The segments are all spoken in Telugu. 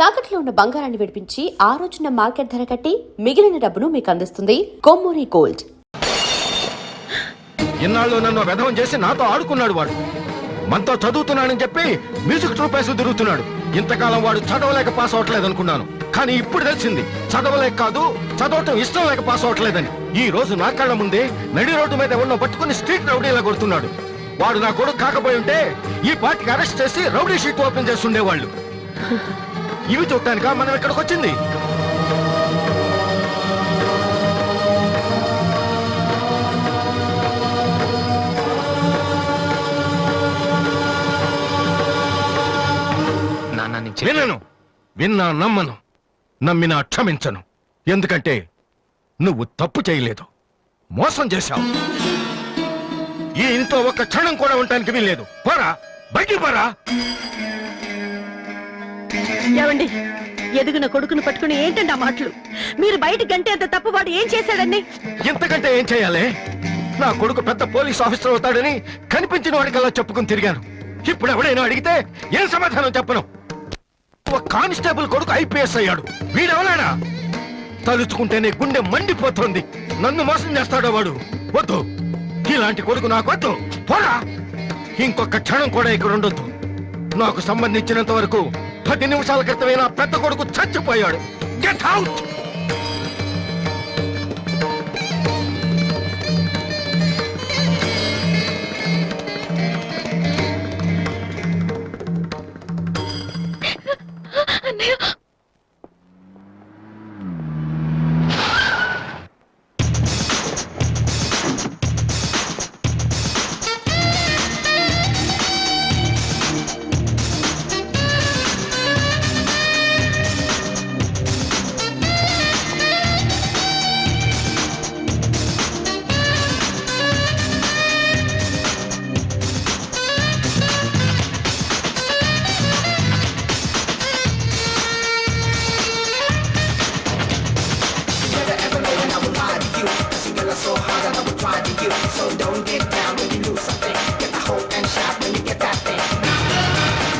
తాకట్లో ఉన్న బంగారాన్ని విడిపించి ఆ రోజున మార్కెట్ ధర కట్టి మిగిలిన డబ్బును మీకు అందిస్తుంది కొమ్మూరి గోల్డ్. ఇన్నాళ్ళు నన్ను వెధవం చేసి నాతో ఆడుకున్నాడు. వాడు మనతో చదువుతున్నానని చెప్పి మ్యూజిక్ ట్రూప్ వేసి తిరుగుతున్నాడు. ఇంతకాలం వాడు చదవలేక పాస్ అవట్లేదు అనుకున్నాను, కానీ ఇప్పుడు తెలిసింది చదవలేక కాదు, చదవటం ఇష్టం లేక పాస్ అవట్లేదని. ఈ రోజు నా కళ్ళ ముందే నడి రోడ్డు మీద ఉన్న పట్టుకుని స్ట్రీట్ రౌడీలా కొడుతున్నాడు. వాడు నా కొడుకు కాకపోయి ఉంటే ఈ పార్టీకి అరెస్ట్ చేసి రౌడీ షీట్ ఓపెన్ చేస్తుండేవాళ్ళు. ఇవి చూడటానికా మనం ఇక్కడికి వచ్చింది? వినను, విన్నా నమ్మను, నమ్మినా క్షమించను. ఎందుకంటే నువ్వు తప్పు చేయలేదు, మోసం చేశావు. ఈ ఇంట్లో ఒక్క క్షణం కూడా ఉండటానికి వీల్లేదు. పోరా, బయటికి పోరా. ఏవండి, ఎదుగున కొడుకును పట్టుకుని ఏంటండి ఆ మాటలు? మీరు బయటికి గంటే అంత తప్పు వాడు ఏం చేశాడండి? ఇంతకంటే ఏం చేయాలి? నా కొడుకు పెద్ద పోలీస్ ఆఫీసర్ అవుతాడని కనిపించిన వాడికల్లా చెప్పుకుని తిరిగాను. ఇప్పుడు ఎవడైనా అడిగితే ఏం సమాధానం చెప్పను? ఒక కానిస్టేబుల్ కొడుకు ఐపీఎస్ అయ్యాడు. వీడెవలాడా? తలుచుకుంటేనే గుండె మండిపోతుంది. నన్ను మోసం చేస్తాడో వాడు. వద్దు, ఇలాంటి కొడుకు నాకు వద్దు. పోరా, ఇంకొక క్షణం కూడా ఇక్కడ ఉండొద్దు. నాకు సంబంధించినంత వరకు 10 నిమిషాల క్రితమే నా పెద్ద కొడుకు చచ్చిపోయాడు. Get out! So hard and I will try to you. So don't get down when you lose something. Get the hope and shout when you get that thing.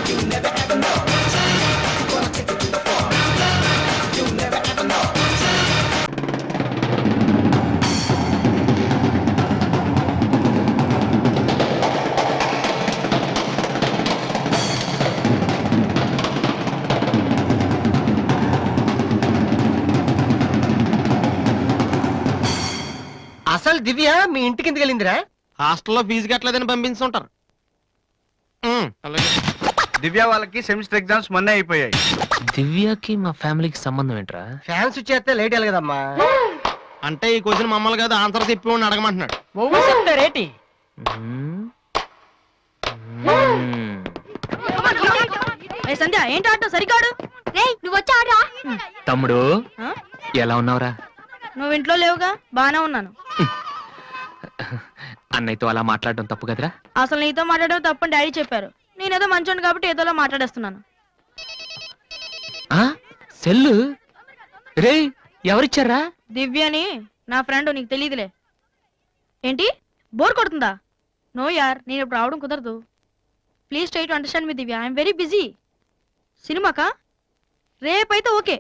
You never ever know. Gonna take it to the floor. You never ever know. అసలు దివ్య మీ ఇంటికి ఎందుకు వెళ్ళిందిరా? హాస్టల్లో ఫీజు కట్టలేదని పంపించుంటారు. దివ్య వాళ్ళకి సెమిస్టర్ ఎగ్జామ్స్ మొన్నే అయిపోయాయి. దివ్యకి మా ఫ్యామిలీకి సంబంధం ఏంట్రా? ఫ్యాన్స్ చేస్తే లేట్ వెళ్ళగదమ్మా. అంటే ఈ క్వశ్చన్ మమ్మల్ని కాదు, ఆన్సర్ చెప్పి అడగమంటున్నాడు. చెప్తారేటి? సంధ్య ఏంటి ఆటో సరికాడు? నువ్వు వచ్చి ఆడరా. తమ్ముడు ఎలా ఉన్నావురా? నువ్వు ఇంట్లో లేవుగా, బానే ఉన్నాను. అన్నయ్యతో అలా మాట్లాడడం తప్పు కదరా? అసలు నీతో మాట్లాడడం తప్పని డాడీ చెప్పారు. నేనేదో మంచోండి కాబట్టి ఏదోలా మాట్లాడేస్తున్నాను. సెల్లు రే ఎవరిచ్చారా? దివ్యని, నా ఫ్రెండ్, నీకు తెలియదులే. ఏంటి బోర్ కొడుతుందా? నో యార్, నేను ఇప్పుడు రావడం కుదరదు. Please try to understand me Divya, I am very busy. సినిమాకా? రేపైతే ఓకే.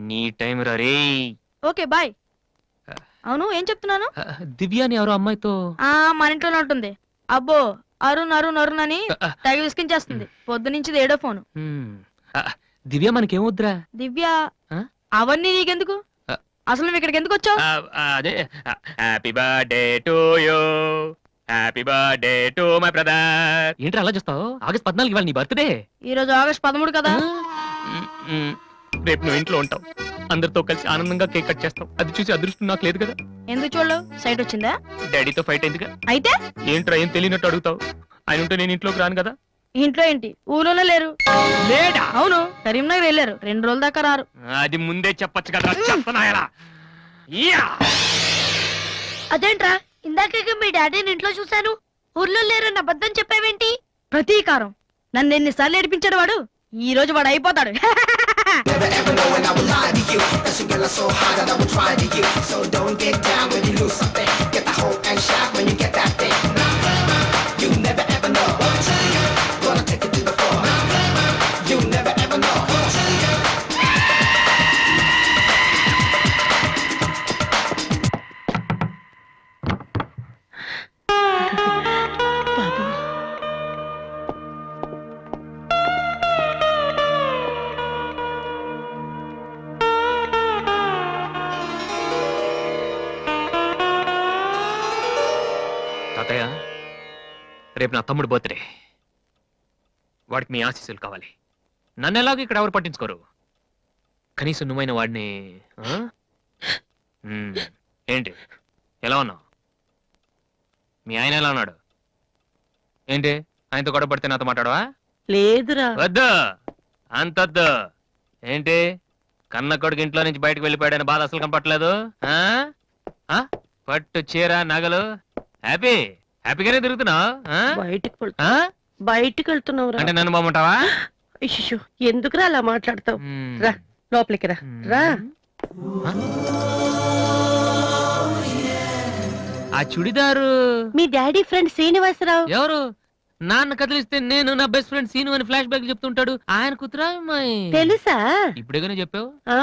నీ టైం రా రే. Okay bye. అవును, ఏం చెప్తున్నాను? దివ్యాని ఎవరో అమ్మాయితో మన ఇంట్లోనే ఉంటుంది. అబ్బో, అరుణ్ అరుణ్ అరుణ్ అని తెగ విసికించేస్తుంది. పొద్దు నుంచి ఏడో ఫోను. దివ్య మనకేమొద్దురా? దివ్య అవన్నీ నీకెందుకు? అసలు నువ్వు ఇక్కడికి ఎందుకు వచ్చావు? అదే happy birthday to you, happy birthday to my brother. ఏంటి అలా చూస్తావు? ఆగస్ట్ 14 ఇవాళ నీ బర్త్డే. ఈ రోజు ఆగస్ట్ 13 కదా. రేపు నువ్వు ఇంట్లో ఉంటావు, అందరితో కలిసి ఆనందంగా కేక్ కట్ చేస్తావు. అది చూసి అదృష్టం నాకు లేదు కదా. ఎందుకు చూడలేవు? సైట్ వచ్చిందా? డాడీతో ఫైట్ అయిందిగా. అయితే ఏంట్రా ఏం తెలియనట్టు అడుగుతావు? ఆయన ఉంటే నేను ఇంట్లోకి రాను కదా. ఇంట్లో ఏంటి, ఊళ్ళోనే లేరు. లేడా? అవును, కరీంనగర్ వెళ్ళారు. 2 రోజుల దాకా రారు. అది ముందే చెప్పచ్చు కదా. అదేంట్రా, ఇందాక మీ డాడీని ఇంట్లో చూశాను, ఊర్లో లేరన్న అబద్ధం చెప్పావేంటి? ప్రతీకారం. నన్ను ఎన్నిసార్లు ఏడిపించాడు వాడు. ఈ రోజు వాడు అయిపోతాడు. Never ever know when I will lie to you. That you get so hard and I will try to you. So don't get down when you lose something. Get the hope and shout when you get that thing. You never ever know. Gonna take it to the floor. You never ever know. అత్తయ్య, రేపు నా తమ్ముడు బర్త్డే. వాడికి మీ ఆశీస్సులు కావాలి. నన్ను ఎలాగో ఇక్కడ ఎవరు పట్టించుకోరు. కనీసం నువ్వైన వాడిని ఆ? ఏంటి ఎలా ఉన్నావు? మీ ఆయన ఎలా ఉన్నాడు? ఏంటి ఆయనతో గొడవ పడితే నాతో మాట్లాడవా? లేదురా. వద్దు, అంతొద్దు. ఏంటి కన్న కొడుకు ఇంట్లో నుంచి బయటకు వెళ్ళిపోయాడని బాధ అసలు కనపట్లేదు. పట్టు చీర నగలు హ్యాపీగానే తిరుగుతున్నావు. బయటికి వెళ్తున్నావురా. అంటే నన్ను బాగుంటావా? ఇష్యూ, ఎందుకురా అలా మాట్లాడతావు? రా లోపలికి రా. రా. ఆ చుడిదారు మీ డాడీ ఫ్రెండ్ శ్రీనివాసరావు. ఎవరు? నాన్న కదిలిస్తే నేను నా బెస్ట్ ఫ్రెండ్ సీను అని ఫ్లాష్ బ్యాక్ చెప్తుంటాడు. ఆయన కుతురా అమ్మాయి. తెలుసా? ఇప్పుడేగానే చెప్పావు. ఆ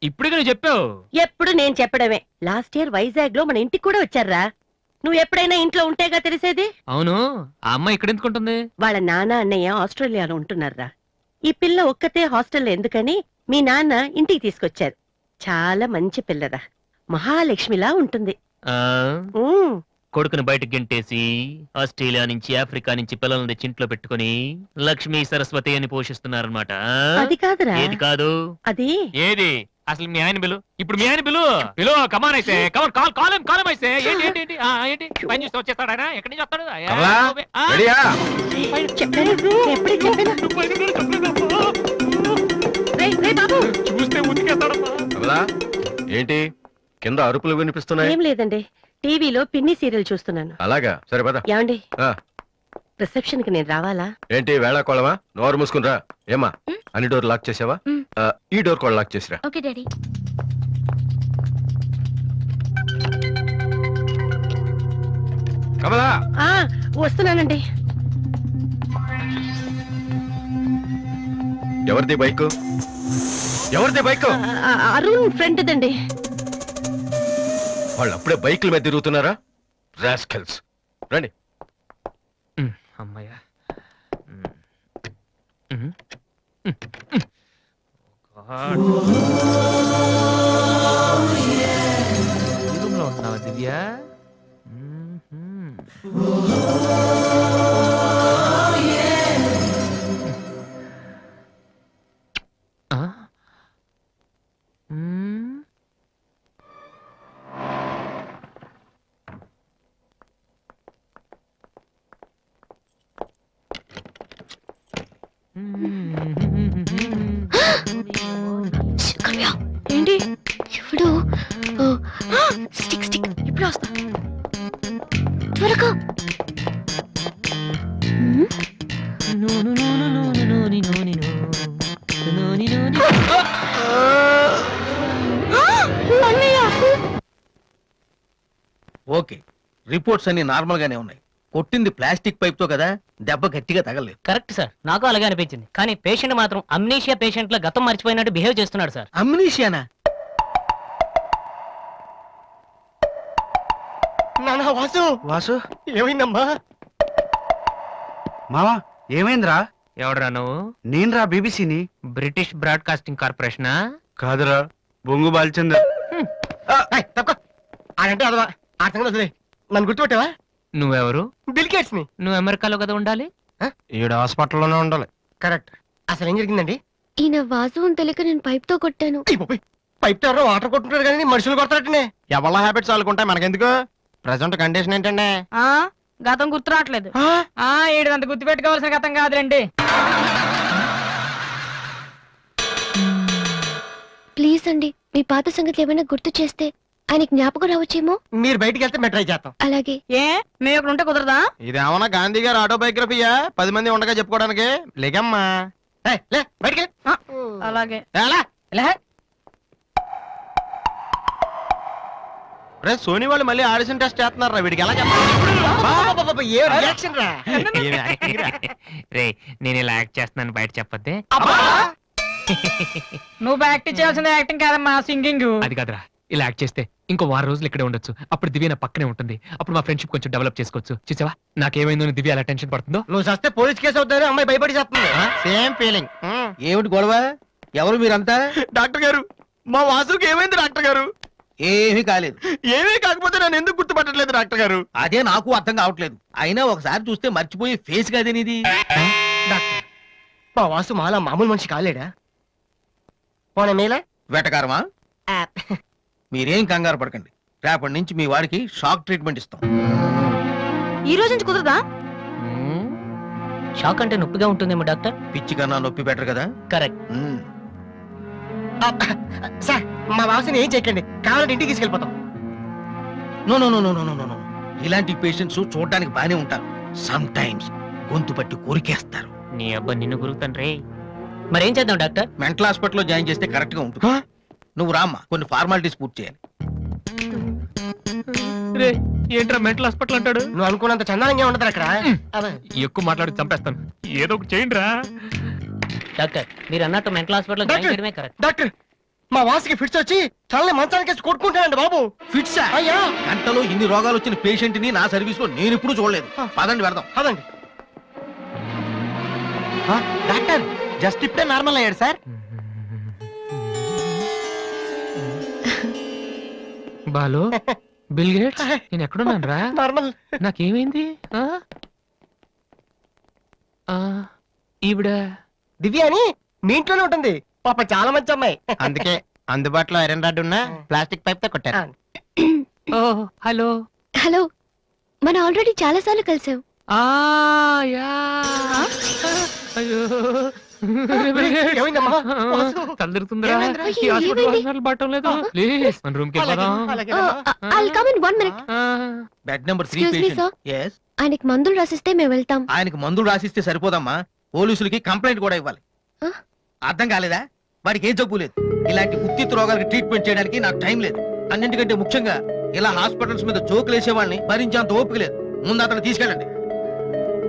ఇప్పుడేగానే చెప్పావు. ఎప్పుడు నేను చెప్పడమే. లాస్ట్ ఇయర్ వైజాగ్ లో మన ఇంటికి కూడా వచ్చారా. నువ్వు ఎప్పుడైనా ఇంట్లో ఉంటేగా తెలిసేది. అవును, ఆ అమ్మాయి ఇక్కడ ఎందుకుంటుంది? వాళ్ళ నాన్న అన్నయ్య ఆస్ట్రేలియాలో ఉంటున్నారా. ఈ పిల్ల ఒక్కతే హాస్టల్లో ఎందుకని మీ నాన్న ఇంటికి తీసుకొచ్చారు. చాలా మంచి పిల్లరా, మహాలక్ష్మిలా ఉంటుంది. ఆ ఉమ్, కొడుకుని బయటకు గెంటేసి ఆస్ట్రేలియా నుంచి ఆఫ్రికా నుంచి పిల్లల్ని తెచ్చి ఇంట్లో పెట్టుకుని లక్ష్మీ సరస్వతి అని పోషిస్తున్నారన్నమాట. అది కాదురా. ఏది కాదు? అది ఏది అసలు? మీ ఆయన బిలు. ఇప్పుడు మీ ఆయన బిలు బిలు. కమాన్ అయితే కమాన్, కాలం అయితే ఏంటి ఏంటి ఏంటి ఏంటి పని చూస్తే వచ్చేస్తాడు ఆయన? ఎక్కడి నుంచి వస్తాడు? కమలా, రెడీయా? చెప్పాను, ఎప్పుడే చెప్పాను. రేయ్, రేయ్ బాబు. చూస్తే ఉతికేస్తాడమ్మా. కమలా, ఏంటి కింద అరుపులు వినిపిస్తున్నాయి? ఏం లేదండి, టీవీలో పిన్ని సీరియల్ చూస్తున్నాను. అలాగా, సరే పద. ఏమండి, ఆ, రిసెప్షన్ కి నేను రావాలా? ఏంటి వేళాకోళమా? నోరు మూసుకునిరా. ఏమా అన్ని డోర్ లాక్ చేసావా? ఈ డోర్ కూడా లాక్ చేసిరా. Okay daddy. కమలా, ఆ వస్తున్నానండి. ఎవరిది బైక్? ఎవరిది బైక్? అరుణ్ ఫ్రెండ్ దండి. వాళ్ళు అప్పుడే బైకుల మీద తిరుగుతున్నారా? రాస్కెల్స్. రండి. అమ్మాయ్యా. రూమ్లో ఉంటున్నావా దివ్య? ఏంటి ఎవడు? స్టిక్ స్టిక్, ఇప్పుడు వస్తా. త్వరగా. ఓకే, రిపోర్ట్స్ అన్ని నార్మల్ గానే ఉన్నాయి. కొట్టింది ప్లాస్టిక్ పైప్ తో కదా, దెబ్బ గట్టిగా తగలేదు. కరెక్ట్ సార్, నాకు అలాగే అనిపించింది. కానీ పేషెంట్ మాత్రం అమ్నీషియా పేషెంట్ లా గతం మర్చిపోయినట్టు బిహేవ్ చేస్తున్నాడు సార్. అమ్నీషియానా? నానా వాసు, వాసు ఏమైందమ్మా? మావా ఏమైందిరా? ఎవడరా నువ్వు? నేనురా బీబీసీని. British broadcasting కార్పొరేషనా? కాదురా, బొంగు బాల్చందర్. ఆడంటే అదవా, ఆ సంగతి వదిలే. నన్ను గుర్తుపెట్టావా? నువ్వెవరు? బిల్ గేట్స్ ని. నువ్వు అమెరికాలో కదా ఉండాలి. ఈడ హాస్పిటల్లోనే ఉండాలి. కరెక్ట్. అసలు ఏం జరిగిందండి? ఈయన వాసు అని తెలియక నేను పైప్ తో కొట్టాను. పైప్ తో ఎవరో వాటర్ కొట్టుకుంటారు కానీ మనుషులు కొడతారటనే. ఎవరి హ్యాబిట్స్ వాళ్ళకుంటాయి, మనకెందుకు? ప్రెసెంట్ కండిషన్ ఏంటండి? గతం గుర్తు రావట్లేదు. ఏడు గుర్తు పెట్టుకోవాల్సిన గతం కాదులేండి. ప్లీజ్ అండి, మీ పాత సంగతి ఏమైనా గుర్తు చేస్తే ఆయన జ్ఞాపకం రావచ్చేమో. మీరు బయటికి వెళ్తే మేము ట్రై చేస్తాం. అలాగే. ఏ మేము ఇక్కడ ఉంటే కుదరదా? ఇదేమన్నా గాంధీ గారు ఆటోబయోగ్రఫీయా? 10 మంది ఉండగా చెప్పుకోవడానికి? లేకమ్మా. లే బయటికి. అలాగే. రే సోనీ వాళ్ళు మళ్ళీ ఆడిషన్ టెస్ట్ చేస్తున్నారా? వీడికి ఎలా చెప్పాలి? ఏ రియాక్షన్ రా? రే, నేను ఇలా యాక్ట్ చేస్తున్నాను బయట చెప్పొద్దే. నువ్వు యాక్టింగ్ చేయాల్సింది యాక్టింగ్ కాదమ్మా, సింగింగ్. అది కాదురా, ఇలా యాక్ట్ చేస్తే ఇంకో 6 రోజులు ఇక్కడే ఉండొచ్చు. అప్పుడు దివ్య నా పక్కనే ఉంటుంది. అప్పుడు మా ఫ్రెండ్షిప్ కొంచెం డెవలప్ చేసుకోవచ్చు. చూసావా నాకేమైందో అని దివ్య అలా టెన్షన్ పడుతుందో. నువ్వు చస్తే పోలీస్ కేసు అవుతుంది, అమ్మాయి భయపడి చేస్తుంది. Same feeling. ఏమిటి గొడవ? ఎవరు మీరంతా? డాక్టర్ గారు, మా వాసుకి ఏమైంది డాక్టర్ గారు? ఏమీ కాలేదు. ఏమీ కాకపోతే నన్ను ఎందుకు గుర్తుపట్టట్లేదు డాక్టర్ గారు? అదే నాకు అర్థం కావట్లేదు. అయినా ఒకసారి చూస్తే మర్చిపోయే ఫేస్ కాదే నీది. డాక్టర్, మా వాసు మాలా మామూలు మనిషి కాలేడా? పోనీ మేలా వెటకారమా? మీరేం కంగారు పడకండి. రేపటి నుంచి మీ వాడికి షాక్ ట్రీట్మెంట్ ఇస్తాం. ఈ రోజు నుంచి కుదరదా? షాక్ అంటే నొప్పిగా ఉంటుందేమో డాక్టర్. పిచ్చి కన్నా నొప్పి బెటర్ కదా. కరెక్ట్. సార్, మా వాసుని ఏం చేయకండి, కావాలంటే ఇంటికి తీసుకెళ్ళిపోతాం. No no no no no no no. ఇలాంటి పేషెంట్స్ చూడడానికి బానే ఉంటారు. సమ్ టైమ్స్ గొంతు పట్టి కొరికేస్తారు. నీ అబ్బా నిన్ను గురుతాను రే. మరేం చేద్దాం డాక్టర్? మెంటల్ హాస్పిటల్లో జాయిన్ చేస్తే కరెక్ట్ గా ఉంటుంది. నువ్వు రామ్మా, కొన్ని ఫార్మాలిటీస్ పూర్తి చేయాలి. రే ఏంట్రా మెంటల్ హాస్పిటల్ అంటాడు? నువ్వు అనుకున్నంత చందానంగా ఉండదు అక్కడ. ఎక్కువ మాట్లాడి చంపేస్తాను. ఏదో ఒకటి చేయండి రా. డాక్టర్, మీరు అన్నట్టు మెంటల్ హాస్పిటల్ జాయిన్ డాక్టర్! చేయడమే కరెక్ట్. డాక్టర్, మా వాసుకి ఫిట్స్ వచ్చి తలని మంచానికి కొట్టుకుంటానండి బాబు. ఫిట్సా? అయ్యా, గంటలో ఇన్ని రోగాలు వచ్చిన పేషెంట్ ని నా సర్వీస్ లో నేను ఇప్పుడు చూడలేదు. పదండి వెళ్దాం. అదండి. డాక్టర్, జస్ట్ ఇప్పుడే నార్మల్ అయ్యాడు సార్. బాలు, బిల్ గేట్స్, నేను ఎక్కడున్నాను రా? నార్మల్. నాకేమైంది? ఈవిడ దివ్య అని మీ ఇంట్లోనే ఉంటుంది. పాప చాలా మంచి అమ్మాయి. అందుకే అందుబాటులో ఐరన్ రాడ్ ఉన్న ప్లాస్టిక్ పైప్ తో కొట్టారు. ఓ హలో. హలో, మనం ఆల్రెడీ చాలా సార్లు కలిసాం. యా. అయ్యో ఏమైందమ్మా? తలదిరుతుందిరా. ఏమైందిరా? ఈ హాస్పిటల్ ఏమైంది? హాస్పిటల్ బట్టం లేదు. ప్లీజ్ మన రూమ్ కి వెళ్ళిపోదాం. I'll come in 1 minute. Bed number 3 Excuse me, patient. sir. yes. ఆయనకి మందులు రాసిస్తే మేము వెళ్తాం. ఆయనకి మందులు రాసిస్తే సరిపోదమ్మా, పోలీసులకి కంప్లైంట్ కూడా ఇవ్వాలి. ఆ? అర్థం కాలేదా? వాడికి ఏం జబ్బు లేదు. ఇలాంటి ఉత్తిత్ రోగాలకి ట్రీట్మెంట్ చేయడానికి నాకు టైం లేదు. అన్నింటికంటే ముఖ్యంగా ఇలా హాస్పిటల్స్ మీద జోకులు వేసే వాళ్ళని భరించేంత ఓపిక లేదు. ముందు అతను తీసుకెళ్ళండి.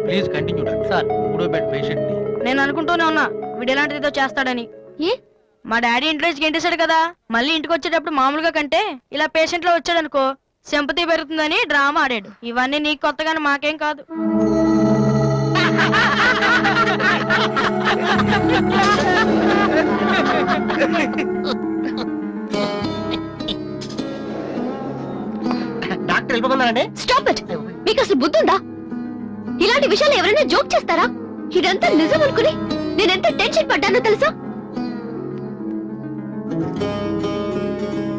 Please continue doctor. సార్. 3వ బెడ్ పేషెంట్ ని. నేను అనుకుంటూనే ఉన్నా వీడు ఎలాంటిది ఏదో చేస్తాడని. ఏ? మా డాడీ ఇంట్లోంచి గెంటేశాడు కదా, మళ్ళీ ఇంటికి వచ్చేటప్పుడు మామూలుగా కంటే ఇలా పేషెంట్ లో వచ్చాడు అనుకో సింపతి పెరుగుతుందని డ్రామా ఆడాడు. ఇవన్నీ నీకు కొత్తగానే మాకేం కాదు. డాక్టర్ వెళ్ళిపోతున్నారండి. Stop it. మీకు అసలు బుద్ధి ఉందా? ఇలాంటి విషయాలు ఎవరైనా జోక్ చేస్తారా? ఇదంతా నిజం అనుకుని నేనెంత టెన్షన్ పడ్డానో తెలుసా?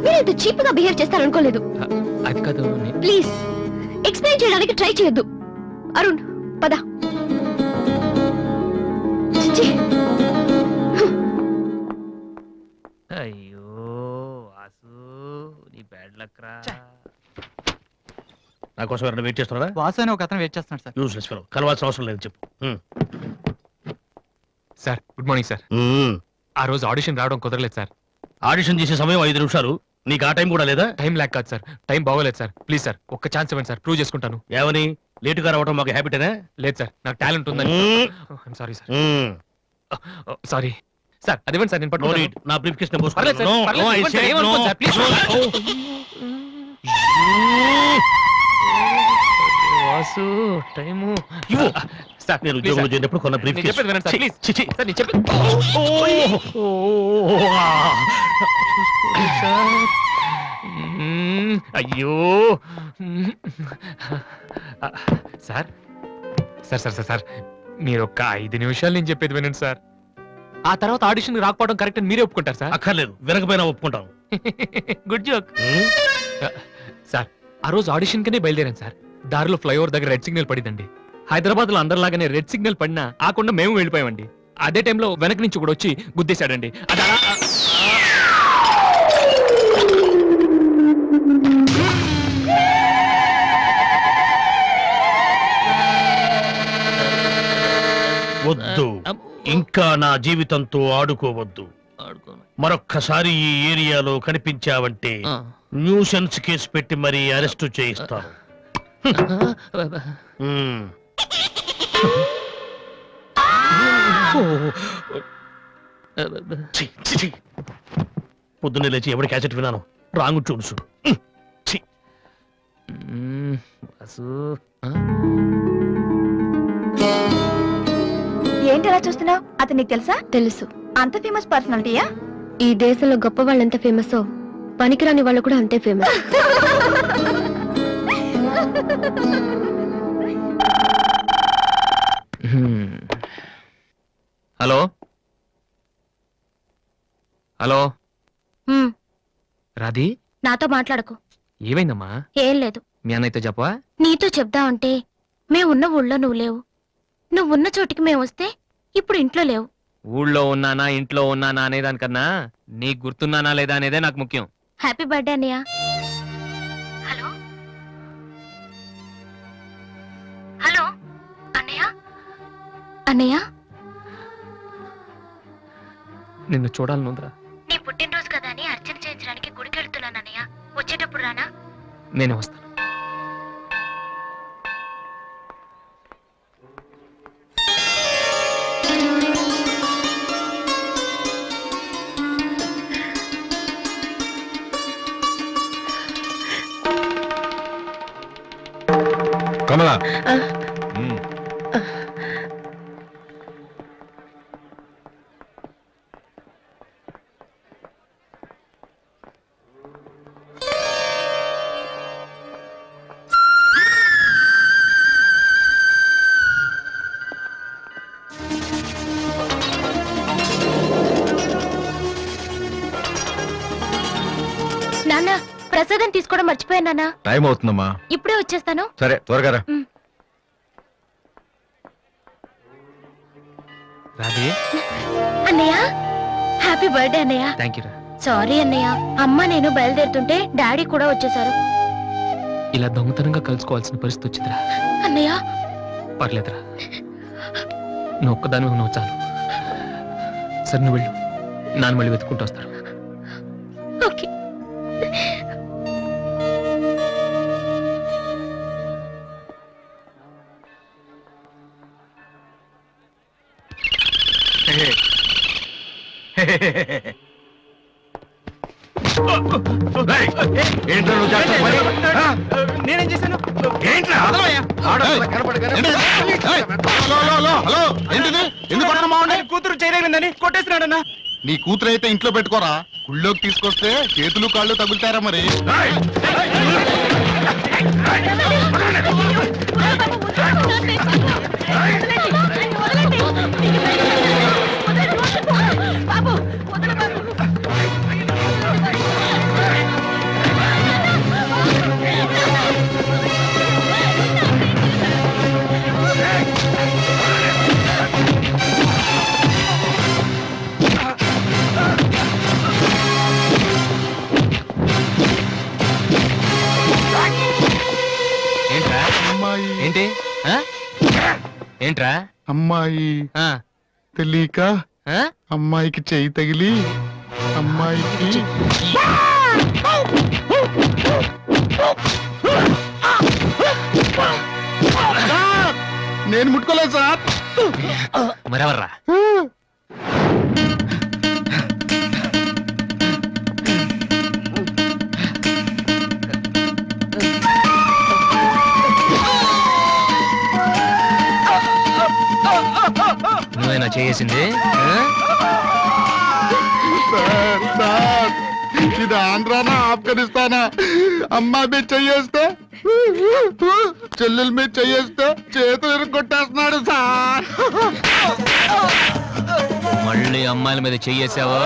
మీరు ఇంత చీప్ గా బిహేవ్ చేస్తారనుకోలేదు. అది కాదు. ప్లీజ్ ఎక్స్ప్లెయిన్ చేయడానికి ట్రై చేయొద్దు. అరుణ్, పద. చిచ్చి. అయ్యో వాసు, నీ బ్యాడ్ లక్ రా. నా కోసం ఎవరైనా వెయిట్ చేస్తున్నారా? వాసు అని ఒక అతను వెయిట్ చేస్తున్నాడు సార్. యూస్లెస్ ఫెలో, కలవాల్సిన అవసరం లేదు చెప్పు. Sir good morning sir. ఆ రోజు ఆడిషన్ రావడం కుదరలేదు సార్. ఆడిషన్ చేసే సమయం 5 నిమిషాలు. నీకు ఆ టైం కూడా లేదా? టైం ల్యాక్ కాదు సార్, టైం బాగోలేదు సార్. ప్లీజ్ సార్ ఒక్క ఛాన్స్ ఇవ్వండి సార్, ప్రూవ్ చేసుకుంటాను. ఏమని? లేటుగా రావడం మాకు హ్యాబిటేనా? లేదు సార్, నాకు టాలెంట్ ఉందని. Sorry sir, sorry sir. అదేవండి సార్, నేను నో పట్టుకుంటాను. నీడ్. నా బ్రీఫ్ కేస్ పర్లేదు సార్, పర్లేదు, ఇవ్వండి సార్, ఏమనుకోండి sir, please sir. Vasu time ఇవ్వు సార్. నేను ప్లీజ్ ఉద్యోగంలో సార్. చేరినప్పుడు కొన్న బ్రీఫ్ నేను చెప్పేది వినండి సార్, ప్లీజ్. చిచి. సార్ నేను చెప్పేది సార్. అయ్యో sir sir sir sir sir మీరు ఒక్క 5 నిమిషాలు నేను చెప్పేది వినండి సార్. ఆ తర్వాత ఆడిషన్ రాకపోవడం కరెక్ట్ అని మీరే ఒప్పుకుంటారు సార్. అక్కర్లేదు, వినకపోయినా ఒప్పుకుంటాను. Good joke sir. ఆ రోజు ఆడిషన్ కనే బయలుదేరాను సార్. దారిలో ఫ్లైఓవర్ దగ్గర రెడ్ సిగ్నల్ పడిందండి. హైదరాబాద్ లో అందరిలాగానే రెడ్ సిగ్నల్ పడినా ఆకుండా మేము వెళ్ళిపోయామండి. అదే టైంలో వెనక నుంచి కూడా వచ్చి గుద్దేశాడండి. అది అలా వద్దు, ఇంకా నా జీవితంతో ఆడుకోవద్దు. మరొక్కసారి ఈ ఏరియాలో కనిపించావంటే న్యూసెన్స్ కేసు పెట్టి మరీ అరెస్టు చేయిస్తాను. పొద్దున్నే లేచి ఎవరి క్యాసెట్ విన్నాను? రాంగు చూడుసు. ఏంటి అలా చూస్తున్నావు? అతను నీకు తెలుసా? తెలుసు. అంత ఫేమస్ పర్సనాలిటీయా? ఈ దేశంలో గొప్ప వాళ్ళు ఎంత ఫేమసో పనికిరాని వాళ్ళు కూడా అంతే ఫేమస్. హలో హలో రాధి, నాతో మాట్లాడకు. ఏమైందమ్మా? ఏం లేదు. మీ అన్నయ్యతో చెప్పవా? నీతో చెప్దామంటే మేమున్న ఊళ్ళో నువ్వు లేవు, నువ్వున్న చోటికి మేము వస్తే ఇప్పుడు ఇంట్లో లేవు. ఊళ్ళో ఉన్నానా ఇంట్లో ఉన్నానా అనేదానికన్నా నీకు గుర్తున్నానా లేదా అనేదే నాకు ముఖ్యం. హ్యాపీ బర్త్డే అన్నయ్య. హలో హలో అన్నయ్య. అన్నయ్య, నిన్ను చూడాలనుందిరా. నీ పుట్టినరోజు కదా అని అర్చన చేయించడానికి గుడికి వెళ్తున్నాను అన్నయ్య. వచ్చేటప్పుడు రానా? నేనే వస్తాను. కమలా, నాన్న, ప్రసాదం తీసుకోవడం మర్చిపోయాను నాన్న. టైం అవుతుందమ్మా. ఇప్పుడే వచ్చేస్తాను. సరే, త్వరగా రా. రాధి, అన్నయ్య, హ్యాపీ బర్త్డే అన్నయ్య. థ్యాంక్ యూ రా. సారీ అన్నయ్య, అమ్మ నేను బయలుదేరుతుంటే డాడీ కూడా వచ్చేసారు. ఇలా దొంగతనంగా కలుసుకోవాల్సిన పరిస్థితి వచ్చిందిరా. అన్నయ్య, పర్లేదురా, నువ్వు ఒక్కదాని నువ్వు చాలు. సరే, నువ్వు వెళ్ళు. నాన్న మళ్ళీ వెతుక్కుంటూ వస్తారు. ఓకే. రేయ్, ఏంట్రా నువ్వు చేస్తున్న పని? ఆ? నేనేం చేశాను? ఏంట్రా? ఆడపిల్ల కనపడగానే కూతురు చేయలేదని కొట్టేస్తున్నాడన్నా. నీ కూతురు అయితే ఇంట్లో పెట్టుకోరా, గుళ్ళోకి తీసుకొస్తే చేతులు కాళ్ళు తగులుతారా మరి. రేయ్! ఏంట్రా? అమ్మాయి ఏంటి? ఆ? ఏంట్రా? అమ్మాయి ఆ? తెలియక ఆ? అమ్మాయికి చెయ్యి తగిలి అమ్మాయికి నేను ముట్టుకోలేదు సార్. మరెవర్రా? నువ్వేనా చేసింది? సార్, సార్, ఇది ఆంధ్రానా ఆఫ్ఘనిస్తానా? అమ్మాయి మీద చెయ్యేస్తే చెల్లెల మీద చెయ్యేస్తే చేతులు ఇరుక్కొట్టేస్తున్నాడు సార్. మళ్ళీ అమ్మాయిల మీద చెయ్యేసావా?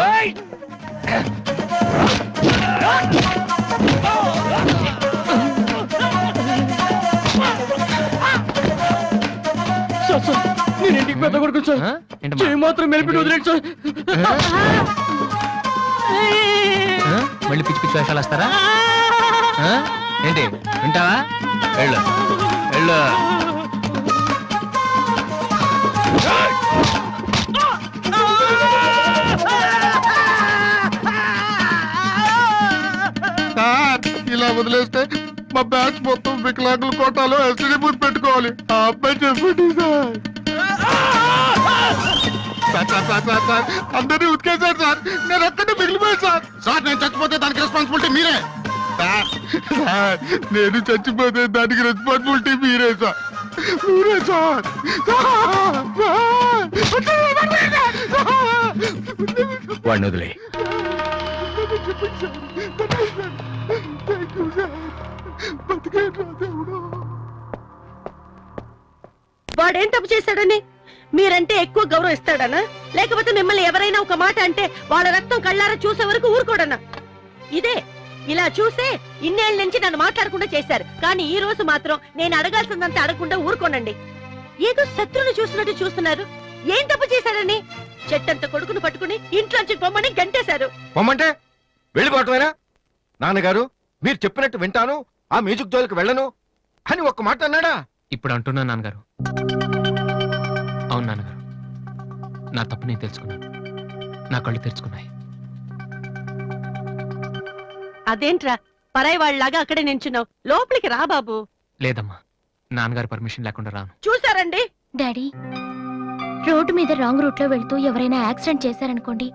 నేను ఇంటికి పెద్ద కొడుకు సార్. ఆ? ఏంటమ్మా? చేయి మాత్రం మెలిపి వదిలేడు సార్. ఆ? మళ్ళీ పిచ్చి పిచ్చి వేషాలు వస్తారా? ఆ? ఏంటి వింటావా? వెళ్ళు వెళ్ళు. సార్, ఇలా వదిలేస్తే మా బ్యాచ్ మొత్తం వికలాంగుల కోటాలో ఎస్టీడీ బూత్ పెట్టుకోవాలి. ఆ అబ్బాయి చెప్పండి sir. Sir, sir, sir, sir, sir, అందరినీ ఉతికేశారు సార్. నేను ఒక్కడే మిగిలిపోయాను సార్. సార్, నేను చచ్చిపోతే దానికి రెస్పాన్సిబిలిటీ మీరే. సార్, సార్, నేను చచ్చిపోతే దానికి రెస్పాన్సిబిలిటీ మీరే సార్. మీరే సార్. వాడిని వదిలే. వాడేం తప్పు చేశాడని మీరంటే ఎక్కువ గౌరవిస్తాడనా లేకపోతే మిమ్మల్ని ఎవరైనా ఒక మాట అంటే వాళ్ళ రక్తం కళ్ళారా చూసే వరకు ఊరుకోడనా ఇదే ఇలా చూసే ఇన్నేళ్ల నుంచి నన్ను మాట్లాడకుండా చేశారు కానీ ఈ రోజు మాత్రం నేను అడగాల్సిందంతా అడగకుండా ఊరుకోనండి ఏదో శత్రువుని చూసినట్టు చూస్తున్నారు ఏం తప్పు చేశాడని చెట్టంత కొడుకును పట్టుకుని ఇంట్లోంచి పొమ్మని గంటేశారు పొమ్మంటే వెళ్ళిపోవటమేనా? నాన్నగారు మీరు చెప్పినట్టు వింటాను, ఆ మ్యూజిక్ జోలికి వెళ్ళను అని ఒక్క మాట అన్నాడా? ఇప్పుడు అంటున్నా నాన్నగారు. అవును నాన్నగారు, నా తప్పు నేను తెలుసుకున్నాను. నా కళ్ళు తెరుచుకున్నాయి. అదేంట్రా పరాయి వాళ్ళలాగా అక్కడే నించున్నావు లోపలికి రా బాబు లేదమ్మా, నాన్నగారు పర్మిషన్ లేకుండా రాను. చూసారండి డాడీ రోడ్డు మీద రాంగ్ రూట్ లో వెళ్తూ ఎవరైనా యాక్సిడెంట్ చేశారనుకోండి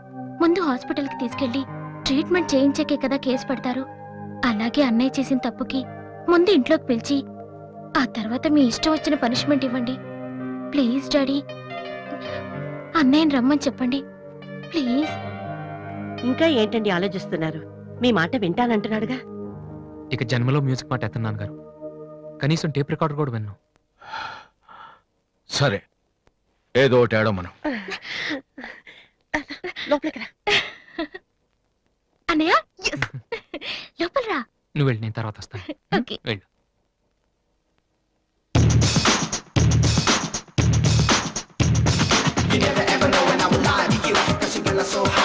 ముందు హాస్పిటల్ కి తీసుకెళ్లి ట్రీట్మెంట్ చేయించకే కదా కేసు పెడతారు. అలాగే అన్నయ్య చేసిన తప్పుకి ముందు ఇంట్లోకి పిలిచి ఆ తర్వాత మీ ఇష్టం వచ్చిన పనిష్మెంట్ ఇవ్వండి. ప్లీజ్ డాడీ, అన్నయ్యని రమ్మని చెప్పండి ప్లీజ్. ఇంకా ఏంటండి ఆలోచిస్తున్నారు మీ మాట వింటానంటున్నాడుగా ఇక జన్మలో మ్యూజిక్ మాట ఎత్తను నాన్నగారు. కనీసం టేప్ రికార్డర్ కూడా విన్ను. సరే, ఏదో ఒకటి ఆడో మనం. లోపలికి రా అన్నయ్య లోపల రా. నువ్వు వెళ్ళి నేను తర్వాత వస్తాను. ఓకే. వెళ్ళు. You never ever know when I will lie to you, 'cause your girl is so hot.